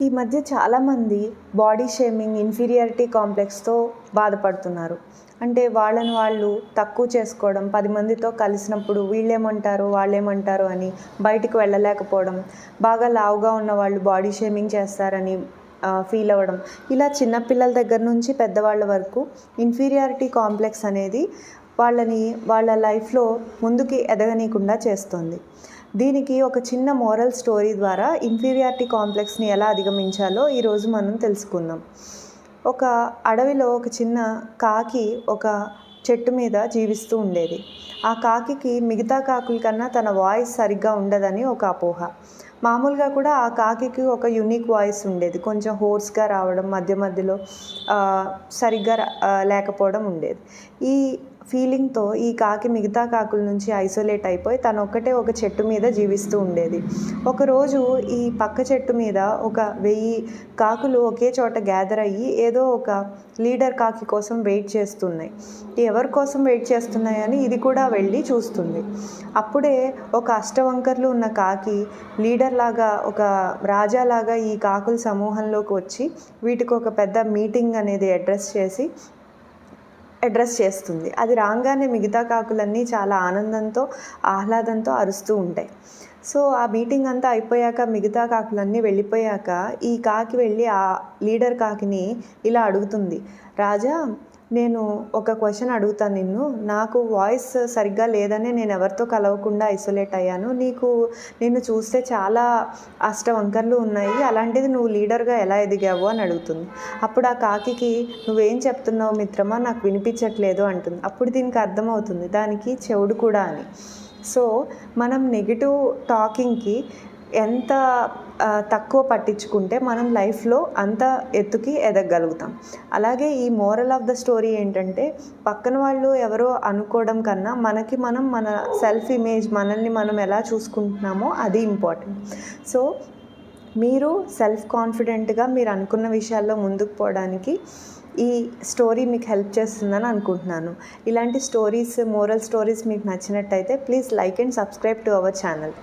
ఈ మధ్య చాలామంది బాడీ షేమింగ్, ఇన్ఫీరియారిటీ కాంప్లెక్స్‌తో బాధపడుతున్నారు. అంటే వాళ్ళని వాళ్ళు తక్కువ చేసుకోవడం, 10 మందితో కలిసినప్పుడు వీళ్ళేమంటారో, వాళ్ళేమంటారో అని బయటికి వెళ్ళలేకపోవడం, బాగా లావుగా ఉన్న వాళ్ళు బాడీ షేమింగ్ చేస్తారని ఫీల్ అవ్వడం. ఇలా చిన్న పిల్లల దగ్గర నుంచి పెద్దవాళ్ళ వరకు ఇన్ఫీరియారిటీ కాంప్లెక్స్ అనేది వాళ్ళని వాళ్ళ లైఫ్‌లో ముందుకి ఎదగనీయకుండా చేస్తుంది. దీనికి ఒక చిన్న మోరల్ స్టోరీ ద్వారా ఇన్ఫీరియారిటీ కాంప్లెక్స్ని ఎలా అధిగమించాలో ఈరోజు మనం తెలుసుకుందాం. ఒక అడవిలో ఒక చిన్న కాకి ఒక చెట్టు మీద జీవిస్తూ ఉండేది. ఆ కాకికి మిగతా కాకుల కన్నా తన వాయిస్ సరిగ్గా ఉండదని ఒక అపోహ. మామూలుగా కూడా ఆ కాకికి ఒక యూనిక్ వాయిస్ ఉండేది. కొంచెం హోర్స్గా రావడం, మధ్య మధ్యలో సరిగ్గా లేకపోవడం ఉండేది. ఈ ఫీలింగ్తో ఈ కాకి మిగతా కాకుల నుంచి ఐసోలేట్ అయిపోయి తనొక్కటే ఒక చెట్టు మీద జీవిస్తూ ఉండేది. ఒకరోజు ఈ పక్క చెట్టు మీద ఒక 1000 కాకులు ఒకే చోట గ్యాదర్ అయ్యి ఏదో ఒక లీడర్ కాకి కోసం వెయిట్ చేస్తున్నాయి. ఎవరి కోసం వెయిట్ చేస్తున్నాయని ఇది కూడా వెళ్ళి చూస్తుంది. అప్పుడే ఒక అష్టవంకర్లు ఉన్న కాకి లీడర్ లాగా, ఒక రాజాలాగా ఈ కాకుల సమూహంలోకి వచ్చి వీటికి ఒక పెద్ద మీటింగ్ అనేది అడ్రస్ చేస్తుంది. అది రాగానే మిగతా కాకులన్నీ చాలా ఆనందంతో, ఆహ్లాదంతో అరుస్తూ ఉంటాయి. సో ఆ మీటింగ్ అంతా అయిపోయాక, మిగతా కాకులన్నీ వెళ్ళిపోయాక ఈ కాకి వెళ్ళి ఆ లీడర్ కాకిని ఇలా అడుగుతుంది, రాజా, నేను ఒక క్వశ్చన్ అడుగుతాను నిన్ను. నాకు వాయిస్ సరిగ్గా లేదని నేను ఎవరితో కలవకుండా ఐసోలేట్ అయ్యాను. నిన్ను చూస్తే చాలా అష్టవంకర్లు ఉన్నాయి. అలాంటిది నువ్వు లీడర్గా ఎలా ఎదిగావు అని అడుగుతుంది. అప్పుడు ఆ కాకికి, నువ్వేం చెప్తున్నావు మిత్రమా, నాకు వినిపించట్లేదు అంటుంది. అప్పుడు దీనికి అర్థమవుతుంది దానికి చెవుడు కూడా అని. సో మనం నెగిటివ్ టాకింగ్కి ఎంత తక్కువ పట్టించుకుంటే మనం లైఫ్లో అంత ఎత్తుకి ఎదగలుగుతాం. అలాగే ఈ మోరల్ ఆఫ్ ద స్టోరీ ఏంటంటే, పక్కన వాళ్ళు ఎవరో అనుకోవడం కన్నా మన సెల్ఫ్ ఇమేజ్, మనల్ని మనం ఎలా చూసుకుంటున్నామో అది ఇంపార్టెంట్. సో మీరు సెల్ఫ్ కాన్ఫిడెంట్గా మీరు అనుకున్న విషయాల్లో ముందుకు పోవడానికి ఈ స్టోరీ మీకు హెల్ప్ చేస్తుందని అనుకుంటున్నాను. ఇలాంటి స్టోరీస్, మోరల్ స్టోరీస్ మీకు నచ్చినట్టయితే please like and subscribe to our channel.